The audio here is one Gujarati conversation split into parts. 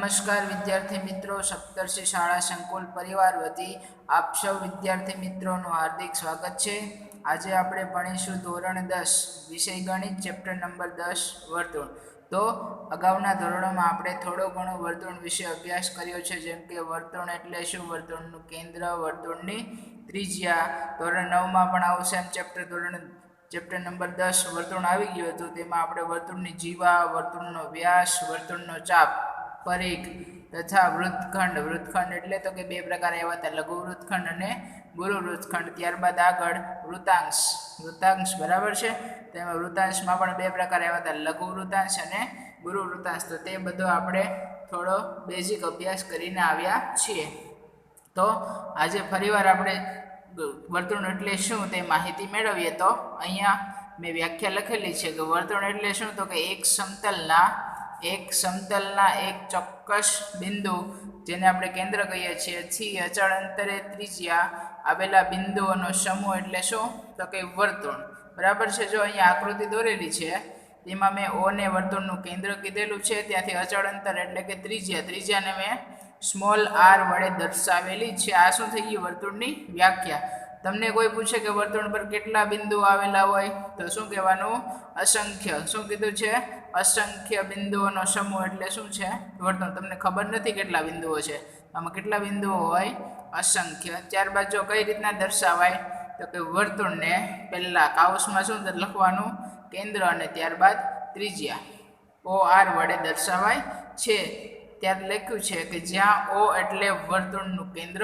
નમસ્કાર વિદ્યાર્થી મિત્રો, સપ્તર્ષિ શાળા સંકુલ પરિવાર વતી આપ સૌ વિદ્યાર્થી મિત્રોનું હાર્દિક સ્વાગત છે। આજે આપણે ભણીશું ધોરણ 10 વિષય ગણિત ચેપ્ટર નંબર 10 વર્તુળ। તો અગાઉના ધોરણોમાં આપણે થોડો ઘણો વર્તુળ વિશે અભ્યાસ કર્યો છે, જેમ કે વર્તુળ એટલે શું, વર્તુળનું કેન્દ્ર, વર્તુળની ત્રિજ્યા। ધોરણ 9માં પણ આવશે ચેપ્ટર નંબર 10 વર્તુળ આવી ગયું હતું, તેમાં આપણે વર્તુળની જીવા, વર્તુળનો વ્યાસ, વર્તુળનો ચાપ, પરિઘ તથા વૃત્તખંડ એટલે તો કે બે પ્રકાર એવા હતા, લઘુ વૃત્તખંડ અને ગુરુ વૃત્તખંડ। ત્યારબાદ આગળ વૃત્તાંશ બરાબર છે। તેમાં વૃત્તાંશમાં પણ બે પ્રકાર એવા હતા, લઘુ વૃત્તાંશ અને ગુરુ વૃત્તાંશ। તો તે બધો આપણે થોડો બેઝિક અભ્યાસ કરીને આવ્યા છીએ। તો આજે ફરીવાર આપણે વર્તુળ એટલે શું તે માહિતી મેળવીએ। તો અહીંયા મેં વ્યાખ્યા લખેલી છે કે વર્તુળ એટલે શું, તો કે એક સમતલના એક ચોક્કસ બિંદુ, જેને આપણે કેન્દ્ર કહીએ છીએ, થી અચળ અંતરે ત્રિજ્યા આવેલા બિંદુઓનો સમૂહ એટલે શું, તો કે વર્તુળ બરાબર છે। જો અહીંયા આકૃતિ દોરેલી છે, તેમાં મેં ઓ ને વર્તુળનું કેન્દ્ર કીધેલું છે, ત્યાંથી અચળ અંતર એટલે કે ત્રિજ્યાને મેં સ્મોલ આર વડે દર્શાવેલી છે। આ શું થઈ ગયું, વર્તુળની વ્યાખ્યા। તમને કોઈ પૂછે કે વર્તુળ પર કેટલા બિંદુઓ આવેલા હોય, તો શું કહેવાનું, અસંખ્ય। શું કીધું છે, અસંખ્ય બિંદુઓનો સમૂહ એટલે શું છે, વર્તુળ। તમને ખબર નથી કેટલા બિંદુઓ છે, આમાં કેટલા બિંદુઓ હોય, અસંખ્ય। ત્યારબાદ જો કઈ રીતના દર્શાવાય, તો કે વર્તુળને પહેલા કાઉસમાં શું લખવાનું, કેન્દ્ર, અને ત્યારબાદ ત્રિજ્યા ઓ આર વડે દર્શાવાય છે। ત્યારે લખ્યું છે કે જ્યાં ઓ એટલે વર્તુળનું કેન્દ્ર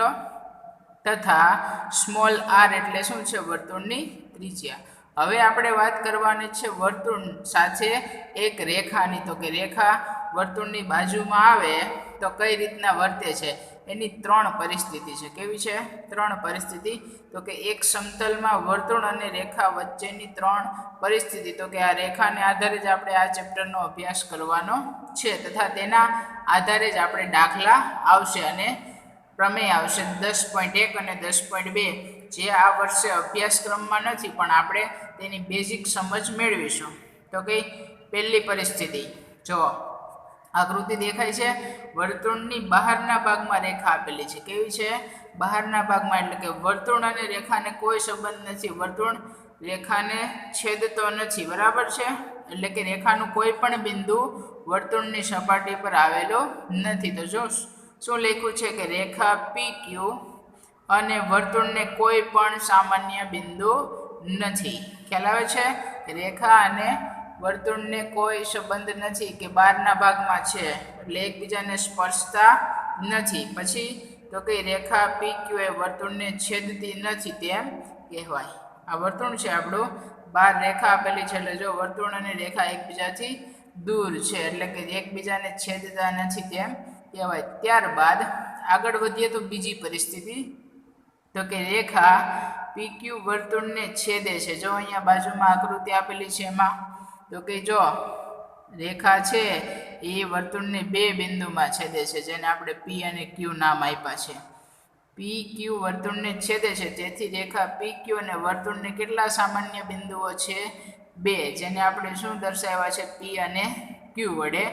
તથા સ્મોલ આર એટલે શું છે, વર્તુળની ત્રિજ્યા। હવે આપણે વાત કરવાની છે વર્તુળ સાથે એક રેખાની। તો કે રેખા વર્તુળની બાજુમાં આવે તો કઈ રીતના વર્તે છે, એની ત્રણ પરિસ્થિતિ છે। કેવી છે, ત્રણ પરિસ્થિતિ। તો કે એક સમતલમાં વર્તુળ અને રેખા વચ્ચેની ત્રણ પરિસ્થિતિ। તો કે આ રેખાને આધારે જ આપણે આ ચેપ્ટરનો અભ્યાસ કરવાનો છે, તથા તેના આધારે જ આપણે દાખલા આવશે અને પ્રમેય આવશે 10.1 અને 10.2, જે આ વર્ષે અભ્યાસક્રમમાં નથી, પણ આપણે તેની બેઝિક સમજ મેળવીશું। તો કે પહેલી પરિસ્થિતિ, જો આકૃતિ દેખાય છે, વર્તુળની બહારના ભાગમાં રેખા આપેલી છે। કેવી છે, બહારના ભાગમાં, એટલે કે વર્તુળ અને રેખાને કોઈ સંબંધ નથી, વર્તુળ રેખાને છેદતો નથી બરાબર છે। એટલે કે રેખાનું કોઈ પણ બિંદુ વર્તુળની સપાટી પર આવેલો નથી। તો જો શું લખ્યું છે કે રેખા PQ અને વર્તુળને કોઈ પણ સામાન્ય બિંદુ નથી। ખ્યાલ આવે છે, રેખા અને વર્તુળને કોઈ સંબંધ નથી, કે બહારના ભાગમાં છે એટલે એકબીજાને સ્પર્શતા નથી। પછી તો કે રેખા PQ એ વર્તુળને છેદતી નથી તેમ કહેવાય। આ વર્તુળ છે આપણું, બહાર રેખા આપેલી છે, એટલે જો વર્તુળ અને રેખા એકબીજાથી દૂર છે, એટલે કે એકબીજાને છેદતા નથી તેમ કહેવાય। ત્યારબાદ આગળ વધીએ તો બીજી પરિસ્થિતિ, તો કે રેખા PQ વર્તુળને છેદે છે। જો અહીંયા બાજુમાં આકૃતિ આપેલી છે એમાં, તો કે જો રેખા છે એ વર્તુળને બે બિંદુમાં છેદે છે, જેને આપણે P અને Q નામ આપ્યા છે। PQ વર્તુળને છેદે છે, તેથી રેખા PQ અને વર્તુળને કેટલા સામાન્ય બિંદુઓ છે, બે, જેને આપણે શું દર્શાવ્યા છે, P અને Q વડે।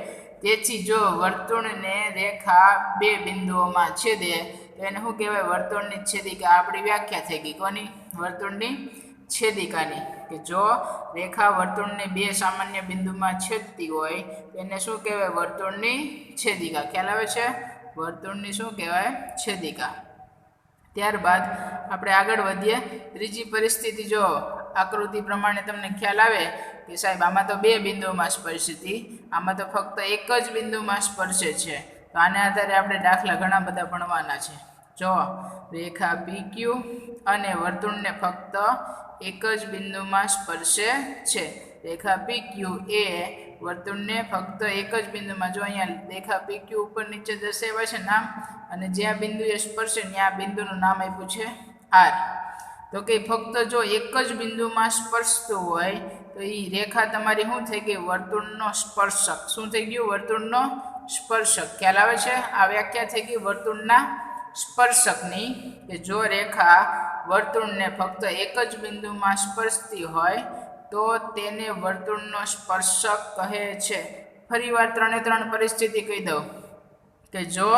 તેથી જો વર્તુળને રેખા બે બિંદુઓમાં છેદે તો એને શું કહેવાય, વર્તુળની છેદિકા। આપણી વ્યાખ્યા થઈ ગઈ, કોની, વર્તુળની છેદિકાની। કે જો રેખા વર્તુળને બે સામાન્ય બિંદુમાં છેદતી હોય તો એને શું કહેવાય, વર્તુળની છેદિકા। ખ્યાલ આવે છે, વર્તુળની શું કહેવાય, છેદિકા। ત્યારબાદ આપણે આગળ વધીએ, ત્રીજી પરિસ્થિતિ, જો આકૃતિ પ્રમાણે તમને ખ્યાલ આવે કે સાહેબ આમાં તો બે બિંદુમાં સ્પર્શતી, આમાં તો ફક્ત એક જ બિંદુમાં સ્પર્શે છે, તો આને આધારે આપણે દાખલા ઘણા બધા ભણવાના છે। જો રેખા PQ અને વર્તુળને ફક્ત એક જ બિંદુમાં સ્પર્શે છે, રેખા PQ એ વર્તુળને ફક્ત એક જ બિંદુમાં, જો અહીંયા રેખા PQ ઉપર નીચે દર્શાવ્યા છે નામ, અને જ્યાં બિંદુ એ સ્પર્શે ત્યાં બિંદુનું નામ આપ્યું છે R। તો કે ફક્ત જો એક જ બિંદુમાં સ્પર્શતું હોય તો એ રેખા તમારી શું થઈ ગઈ, વર્તુળનો સ્પર્શક। શું થઈ ગયું, વર્તુળનો સ્પર્શક। ખ્યાલ આવે છે, આ વ્યાખ્યા થઈ ગઈ વર્તુળના સ્પર્શકની, કે જો રેખા વર્તુળને ફક્ત એક જ બિંદુમાં સ્પર્શતી હોય તો તેને વર્તુળનો સ્પર્શક કહે છે। ફરીવાર ત્રણે ત્રણ પરિસ્થિતિ કહી દઉં, કે જો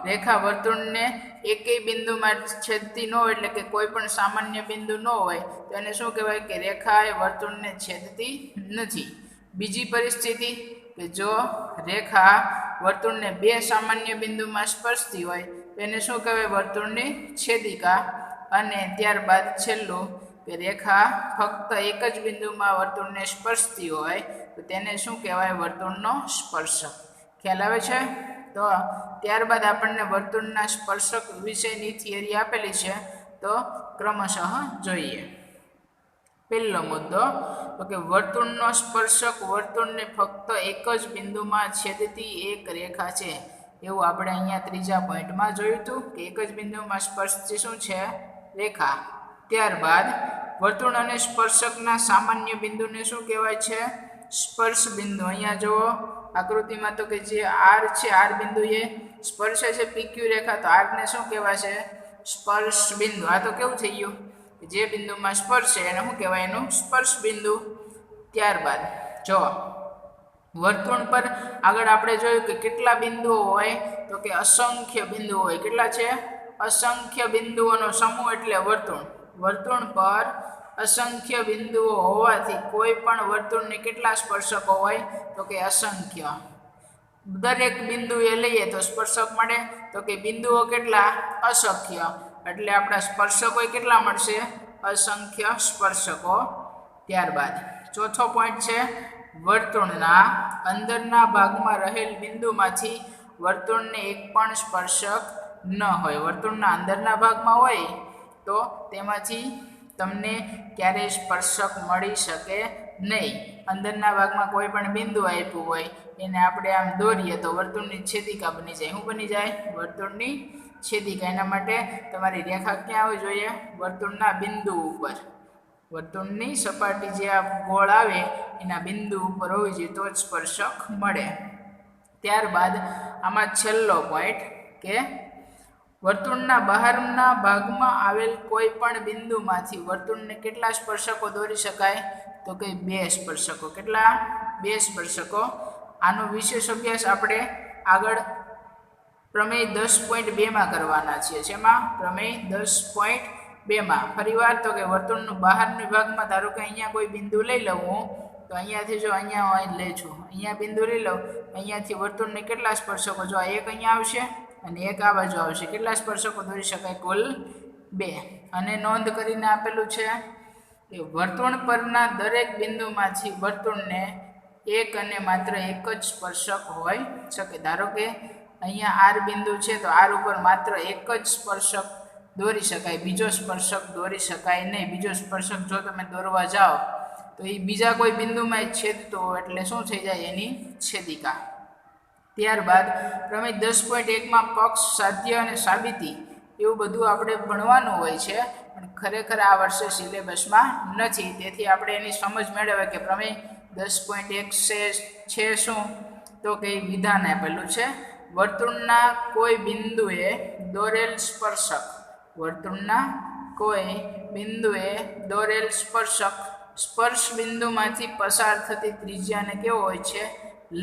રેખા વર્તુળને એકેય બિંદુમાં છેદતી ન હોય, એટલે કે કોઈ પણ સામાન્ય બિંદુ ન હોય, તો એને શું કહેવાય કે રેખા એ વર્તુળને છેદતી નથી. બીજી પરિસ્થિતિ કે જો રેખા વર્તુળને બે સામાન્ય બિંદુમાં સ્પર્શતી હોય, તો એને શું કહેવાય વર્તુળની છેદિકા. અને ત્યારબાદ છેલ્લું કે રેખા ફક્ત એક જ બિંદુમાં વર્તુળને સ્પર્શતી હોય, તો તેને શું કહેવાય વર્તુળનો સ્પર્શક. ખ્યાલ આવે છે? તો ત્યારબાદ આપણને વર્તુળના સ્પર્શક વિશેની થિયરી આપેલી છે, તો ક્રમશઃ જોઈએ. પહેલો મુદ્દો તો કે વર્તુળનો સ્પર્શક વર્તુળને ફક્ત એક જ બિંદુમાં છેદતી એક રેખા છે. એવું આપણે અહીંયા ત્રીજા પોઈન્ટમાં જોયું હતું કે એક જ બિંદુમાં સ્પર્શતી શું છે રેખા. ત્યારબાદ વર્તુળ અને સ્પર્શકના સામાન્ય બિંદુને શું કહેવાય છે સ્પર્શ બિંદુ. અહીંયા જુઓ આકૃતિમાં તો કે જે આર છે, આર બિંદુએ સ્પર્શે છે પીક્યુ રેખા, તો આરને શું કહેવાશે સ્પર્શ બિંદુ. આ તો કેવું થઈ ગયું જે બિંદુમાં સ્પર્શે એને શું કહેવાય એનું સ્પર્શ બિંદુ. ત્યારબાદ જો વર્તુળ પર આગળ આપણે જોયું કે કેટલા બિંદુઓ હોય, તો કે અસંખ્ય બિંદુઓ હોય. કેટલા છે? અસંખ્ય બિંદુઓનો સમૂહ એટલે વર્તુળ. વર્તુળ પર અસંખ્ય બિંદુઓ હોવાથી કોઈ પણ વર્તુળને કેટલા સ્પર્શકો હોય, તો કે અસંખ્ય. દરેક બિંદુએ લઈએ તો સ્પર્શક મળે, તો કે બિંદુઓ કેટલા અસંખ્ય, એટલે આપણા સ્પર્શકો કેટલા મળશે અસંખ્ય સ્પર્શકો. ત્યારબાદ ચોથો પોઈન્ટ છે વર્તુળના અંદરના ભાગમાં રહેલ બિંદુમાંથી વર્તુળને એક પણ સ્પર્શક ન હોય. વર્તુળના અંદરના ભાગમાં હોય તો તેમાંથી તમને ક્યારેય સ્પર્શક મળી શકે નહીં. અંદરના ભાગમાં કોઈ પણ બિંદુ આપ્યું હોય એને આપણે આમ દોરીએ તો વર્તુળની છેદિકા બની જાય. શું બની જાય? વર્તુળની છેદિકા. એના માટે તમારી રેખા ક્યાં આવવી જોઈએ? વર્તુળના બિંદુ ઉપર. વર્તુળની સપાટી જે આ ગોળ આવે એના બિંદુ ઉપર હોવી જોઈએ, તો જ સ્પર્શક મળે. ત્યારબાદ આમાં છેલ્લો પોઈન્ટ કે વર્તુળના બહારના ભાગમાં આવેલ કોઈ પણ બિંદુમાંથી વર્તુળને કેટલા સ્પર્શકો દોરી શકાય, તો કે બે સ્પર્શકો. કેટલા? બે સ્પર્શકો. આનો વિશેષ અભ્યાસ આપણે આગળ પ્રમેય 10.2 કરવાના છીએ. જેમાં પ્રમેય 10.2 ફરીવાર તો કે વર્તુળનું બહારના ભાગમાં ધારો કે અહીંયા કોઈ બિંદુ લઈ લઉં હું, તો અહીંયાથી જો અહીંયા લઈ છું, અહીંયા બિંદુ લઈ લઉં, અહીંયાથી વર્તુળને કેટલા સ્પર્શકો, જો આ એક અહીંયા આવશે અને એક આ બાજુ આવશે, કેટલા સ્પર્શકો દોરી શકાય? કુલ 2. અને નોંધ કરીને આપેલું છે કે વર્તુળ પરના દરેક બિંદુમાંથી વર્તુળને એક અને માત્ર એક જ સ્પર્શક હોય શકે. ધારો કે અહીંયા આર બિંદુ છે તો આર ઉપર માત્ર એક જ સ્પર્શક દોરી શકાય, બીજો સ્પર્શક દોરી શકાય નહીં. બીજો સ્પર્શક જો તમે દોરવા જાઓ તો એ બીજા કોઈ બિંદુમાં છેદતો એટલે શું થઈ જાય? એની છેદિકા. ત્યારબાદ પ્રમેય 10.1 પક્ષ, સાધ્ય અને સાબિતી એવું બધું આપણે ભણવાનું હોય છે, પણ ખરેખર આ વર્ષે સિલેબસમાં નથી. તેથી આપણે એની સમજ મેળવે કે પ્રમેય 10.1 છે શું, તો કે વિધાન આપેલું છે વર્તુળના કોઈ બિંદુએ દોરેલ સ્પર્શક. વર્તુળના કોઈ બિંદુએ દોરેલ સ્પર્શક સ્પર્શ બિંદુમાંથી પસાર થતી ત્રિજ્યાને કેવો હોય છે?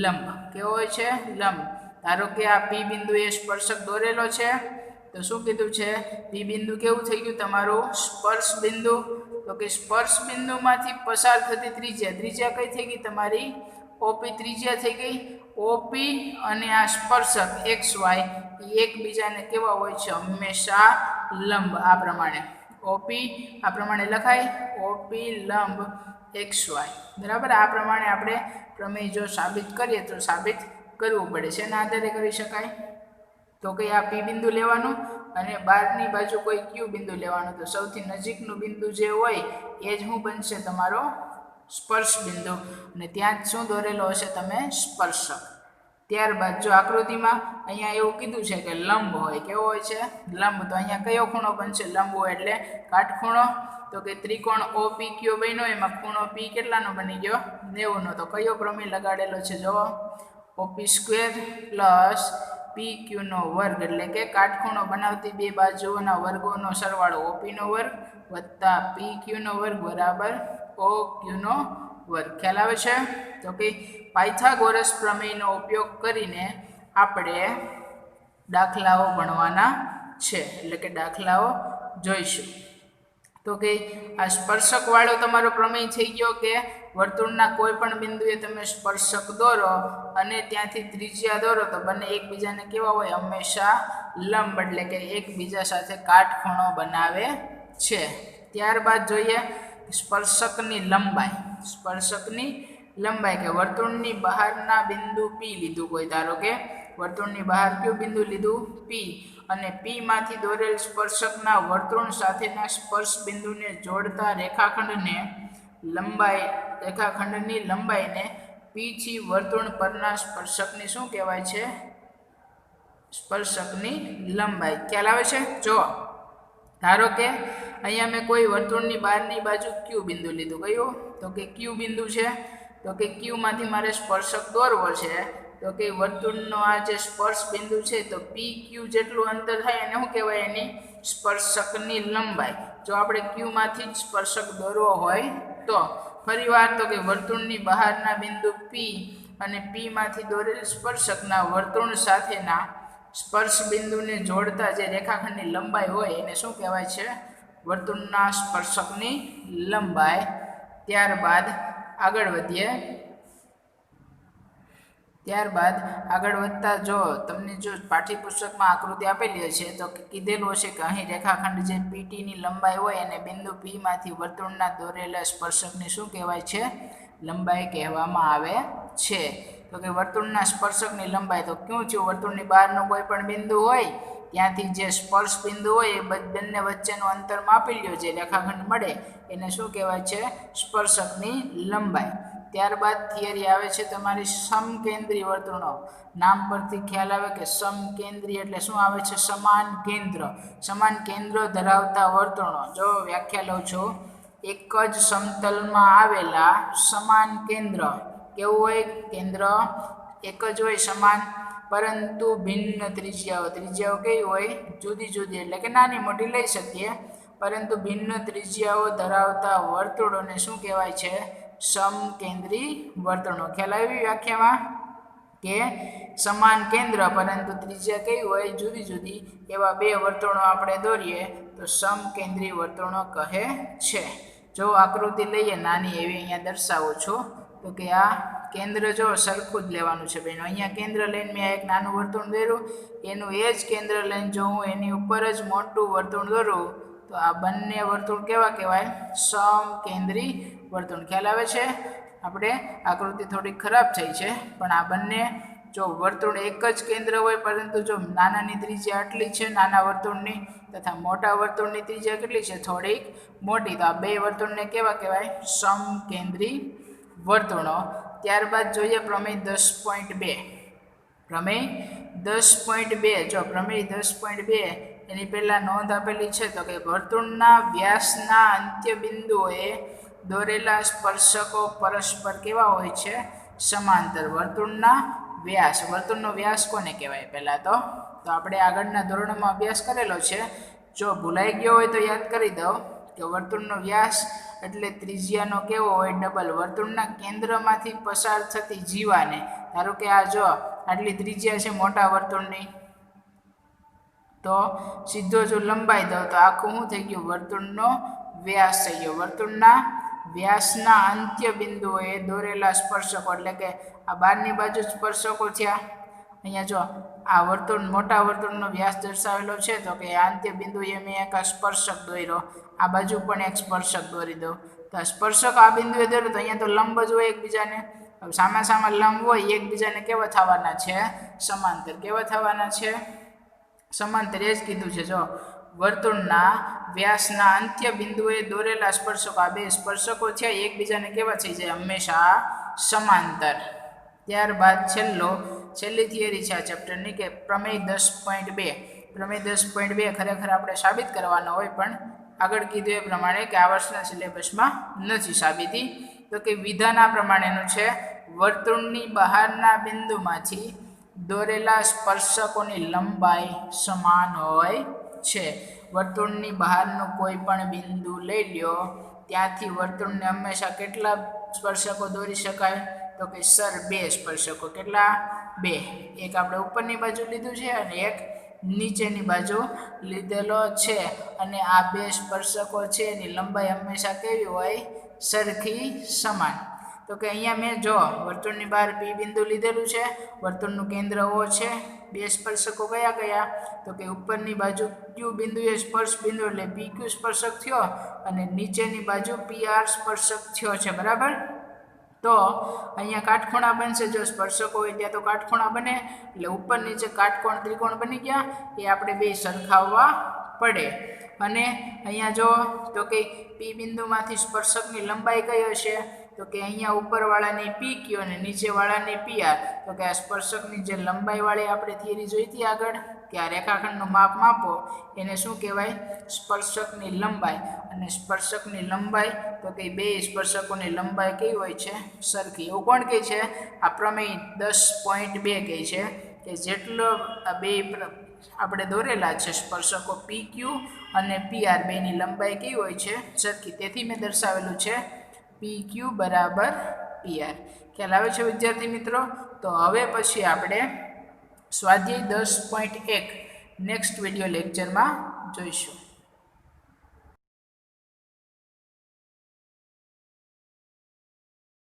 લંબ. કેવો હોય છે? લંબ. ધારો કે આ પી બિંદુએ સ્પર્શક દોરેલો છે, તો શું કીધું છે? પી બિંદુ કેવું થઈ ગયું તમારું? સ્પર્શ બિંદુ. તો કે સ્પર્શ બિંદુમાંથી પસાર થતી ત્રિજ્યા. ત્રિજ્યા કઈ થઈ ગઈ તમારી? ઓપી ત્રિજ્યા થઈ ગઈ. ઓપી અને આ સ્પર્શક એક્સ વાય એકબીજાને કેવા હોય છે? હંમેશા લંબ. આ પ્રમાણે ઓપી આ પ્રમાણે લખાય, ઓપી લંબ એક્સ વાય. બરાબર. આ પ્રમાણે આપણે પ્રમેય જો સાબિત કરીએ તો સાબિત કરવું પડે છે. એના આધારે કરી શકાય તો કે આ પી બિંદુ લેવાનું અને બહારની બાજુ કોઈ ક્યુ બિંદુ લેવાનું. તો સૌથી નજીકનું બિંદુ જે હોય એ જ શું બનશે? તમારો સ્પર્શ બિંદુ. અને ત્યાં જ શું દોરેલો હશે? તમે સ્પર્શક. ત્યારબાદ જો આકૃતિમાં અહીંયા એવું કીધું છે કે લંબ હોય. કેવો હોય છે? લંબ. તો અહીંયા કયો ખૂણો બનશે? લંબ હોય એટલે કાટખૂણો. તો કે ત્રિકોણ ઓપી ક્યુ બન્યો, એમાં ખૂણો પી કેટલાનો બની ગયો? 90નો. તો કયો પ્રમેય લગાડેલો છે? જો ઓપી સ્ક્વેર પ્લસ પી ક્યુનો વર્ગ, એટલે કે કાટખૂણો બનાવતી બે બાજુઓના વર્ગોનો સરવાળો ઓપીનો વર્ગ વત્તા પી ક્યુનો વર્ગ બરાબર ઓ ક્યુનો વર્ગ. ખ્યાલ આવે છે? તો કે પાયથાગોરસ પ્રમેયનો ઉપયોગ કરીને આપણે દાખલાઓ ભણવાના છે, એટલે કે દાખલાઓ જોઈશું. તો કે આ સ્પર્શક વાળો તમારો પ્રમેય થઈ ગયો કે વર્તુળના કોઈ પણ બિંદુએ તમે સ્પર્શક દોરો અને ત્યાંથી ત્રિજ્યા દોરો તો બંને એકબીજાને કેવા હોય, હંમેશા લંબ, એટલે કે એકબીજા સાથે કાટખૂણો બનાવે છે. ત્યારબાદ જોઈએ સ્પર્શકની લંબાઈ. સ્પર્શકની લંબાઈ કે વર્તુળની બહારના બિંદુ P લીધું, કોઈ ધારો કે વર્તુળની બહાર કયું બિંદુ લીધું, P, અને P માંથી દોરેલ સ્પર્શકના વર્તુળ સાથેના સ્પર્શ બિંદુને જોડતા રેખાખંડની લંબાઈને P થી વર્તુળ પરના સ્પર્શકની શું કહેવાય છે, સ્પર્શકની લંબાઈ. ખ્યાલ આવે છે? જો ધારો કે અહીંયા મેં કોઈ વર્તુળની બહારની બાજુ Q બિંદુ લીધું, કયું, તો કે Q બિંદુ છે. તો કે Q માંથી મારે સ્પર્શક દોરવો છે, તો કે વર્તુળનો આ જે સ્પર્શ બિંદુ છે તો PQ જેટલું અંતર થાય એને શું કહેવાય, એની સ્પર્શકની લંબાઈ. જો આપણે Q માંથી જ સ્પર્શક દોરવો હોય તો ફરીવાર તો કે વર્તુળની બહારના બિંદુ P અને P માંથી દોરેલ સ્પર્શકના વર્તુળ સાથેના સ્પર્શ બિંદુને જોડતા જે રેખાખંડની લંબાઈ હોય એને શું કહેવાય છે, વર્તુળના સ્પર્શકની લંબાઈ. ત્યારબાદ આગળ વધતા જો તમને જો પાઠ્યપુસ્તકમાં આકૃતિ આપેલી હશે તો કીધેલું હશે કે અહીં રેખાખંડ જે PT ની લંબાઈ હોય અને બિંદુ P માંથી વર્તુળના દોરેલા સ્પર્શકની શું કહેવાય છે, લંબાઈ કહેવામાં આવે છે. તો કે વર્તુળના સ્પર્શકની લંબાઈ તો ક્યું છે, વર્તુળની બહારનું કોઈ પણ બિંદુ હોય ત્યાંથી જે સ્પર્શ બિંદુ હોય એ બંને વચ્ચેનું અંતર માપી લ્યો, જે રેખાખંડ મળે એને શું કહેવાય છે, સ્પર્શકની લંબાઈ. ત્યારબાદ થિયરી આવે છે તમારી સમકેન્દ્રી વર્તુળો. નામ પરથી ખ્યાલ આવે કે સમકેન્દ્રી એટલે શું આવે છે, સમાન કેન્દ્ર. સમાન કેન્દ્ર ધરાવતા વર્તુળો. જો વ્યાખ્યા લઉં છું, એક જ સમતલમાં આવેલા સમાન કેન્દ્ર. કેવું હોય, કેન્દ્ર એક જ હોય સમાન, પરંતુ ભિન્ન ત્રિજ્યાઓ. ત્રિજ્યાઓ કેવી હોય, જુદી જુદી, એટલે કે નાની મોટી લઈ શકીએ, પરંતુ ભિન્ન ત્રિજ્યાઓ ધરાવતા વર્તુળોને શું કહેવાય છે, સમકેન્દ્રી વર્તુળો. ખ્યાલ આવી વ્યાખ્યામાં કે સમાન કેન્દ્ર પરંતુ ત્રિજ્યા કેવી હોય, જુદી જુદી, એવા બે વર્તુળો આપણે દોરીએ તો સમકેન્દ્રી વર્તુળો કહે છે. જો આકૃતિ લઈએ નાની એવી અહીંયા દર્શાવું છું, તો કે આ કેન્દ્ર જો સરખું જ લેવાનું છે બેનો. અહીંયા કેન્દ્ર લઈને મેં એક નાનું વર્તુળ દોર્યું, એનું એ જ કેન્દ્ર લઈને જો હું એની ઉપર જ મોટું વર્તુળ દોરું તો આ બંને વર્તુળ કેવા કહેવાય, સમકેન્દ્રી વર્તુળ. ખ્યાલ આવે છે? આપણે આકૃતિ થોડી ખરાબ થઈ છે, પણ આ બંને જો વર્તુળ એક જ કેન્દ્ર હોય પરંતુ જો નાનાની ત્રિજ્યા આટલી છે નાના વર્તુળની તથા મોટા વર્તુળની ત્રિજ્યા કેટલી છે, થોડીક મોટી, તો આ બે વર્તુળને કેવા કહેવાય, સમકેન્દ્રી વર્તુળો. ત્યારબાદ જોઈએ પ્રમેય 10.2. પ્રમેય 10.2. જો પ્રમેય 10.2 એની પહેલા નોંધ આપેલી છે તો કે વર્તુળના વ્યાસના અંત્ય બિંદુએ દોરેલા સ્પર્શકો પરસ્પર કેવા હોય છે, સમાંતર. વર્તુળના વ્યાસ, વર્તુળનો વ્યાસ કોને કહેવાય પહેલા તો આપણે આગળના ધોરણોમાં અભ્યાસ કરેલો છે. જો ભૂલાઈ ગયો હોય તો યાદ કરી દો કે વર્તુળનો વ્યાસ એટલે ત્રિજ્યાનો કેવો હોય, ડબલ. વર્તુળના કેન્દ્રમાંથી પસાર થતી જીવાને, ધારો કે આ જો આટલી ત્રિજ્યા છે મોટા વર્તુળની, તો સીધો જો લંબાઈ દો તો આખું શું થઈ ગયું, વર્તુળનો વ્યાસ થઈ ગયો. વર્તુળના વ્યાસના અંત્ય બિંદુએ દોરેલા સ્પર્શકો, એટલે કે આ બહારની બાજુ સ્પર્શકો થયા. અહીંયા જો આ વર્તુળ, મોટા વર્તુળનો વ્યાસ દર્શાવેલો છે તો કે અંત્ય બિંદુએ મેં એક સ્પર્શક દોર્યો, આ બાજુ પણ એક સ્પર્શક દોરી દો. તો સ્પર્શક આ બિંદુએ દોર્યો તો અહીંયા તો લંબ જ હોય એકબીજાને. સામા સામા લંબ હોય એકબીજાને કેવા થવાના છે, સમાંતર. કેવા થવાના છે, સમાંતર. એ જ કીધું છે. જો વર્તુળના વ્યાસના અંત્ય બિંદુએ દોરેલા સ્પર્શકો, આ બે સ્પર્શકો છે એકબીજાને કેવા થઈ જાય, હંમેશા સમાંતર. ત્યારબાદ છેલ્લી થિયરી છે આ ચેપ્ટરની કે પ્રમેય 10.2. પ્રમેય 10.2 ખરેખર આપણે સાબિત કરવાનો હોય, પણ આગળ કીધું એ પ્રમાણે કે આ વર્ષના સિલેબસમાં નથી સાબિતી. તો કે વિધાના પ્રમાણેનું છે, વર્તુળની બહારના બિંદુમાંથી દોરેલા સ્પર્શકોની લંબાઈ સમાન હોય છે. વર્તુળની બહારનું કોઈ પણ બિંદુ લઈ લ્યો, ત્યાંથી વર્તુળને હંમેશા કેટલા સ્પર્શકો દોરી શકાય, તો કે સર 2 સ્પર્શકો. કેટલા? 2. એક આપણે ઉપરની બાજુ લીધું છે અને એક નીચેની બાજુ લીધેલો છે અને આ બે સ્પર્શકો છે એની લંબાઈ હંમેશા કેવી હોય સરખી સમાન તો કે અહીંયા મેં જો વર્તુળની બહાર પી બિંદુ લીધેલું છે વર્તુળનું કેન્દ્ર ઓ છે બે સ્પર્શકો કયા કયા તો કે ઉપરની બાજુ ક્યુ બિંદુ એ સ્પર્શ બિંદુ એટલે પી ક્યુ સ્પર્શક થયો અને નીચેની બાજુ પી આર સ્પર્શક થયો છે બરાબર તો અહીંયા કાટખૂણા બનશે જો સ્પર્શકો હોય ત્યાં તો કાટખૂણા બને એટલે ઉપર નીચે કાટકોણ ત્રિકોણ બની ગયા એ આપણે બે સરખાવવા પડે અને અહીંયા જો તો કે પી બિંદુમાંથી સ્પર્શકની લંબાઈ કઈ હશે તો કે અહીંયા ઉપરવાળાની પી ક્યુ અને નીચેવાળાની પી આર તો કે આ સ્પર્શકની જે લંબાઈવાળી આપણે થિયરી જોઈ હતી આગળ કે આ રેખાખંડનું માપ માપો એને શું કહેવાય સ્પર્શકની લંબાઈ અને સ્પર્શકની લંબાઈ તો કે બે સ્પર્શકોની લંબાઈ કેવી હોય છે સરખી એવું કોણ કહે છે આ પ્રમેય 10.2 કહે છે કે જેટલો આ બે આપણે દોરેલા છે સ્પર્શકો પી ક્યુ અને પી આર બેની લંબાઈ કેવી હોય છે સરખી તેથી મેં દર્શાવેલું છે પી ક્યુ બરાબર પી આર ખ્યાલ આવે છે વિદ્યાર્થી મિત્રો તો હવે પછી આપણે સ્વાધ્યાય 10.1 નેક્સ્ટ વિડીયો લેક્ચરમાં જોઈશું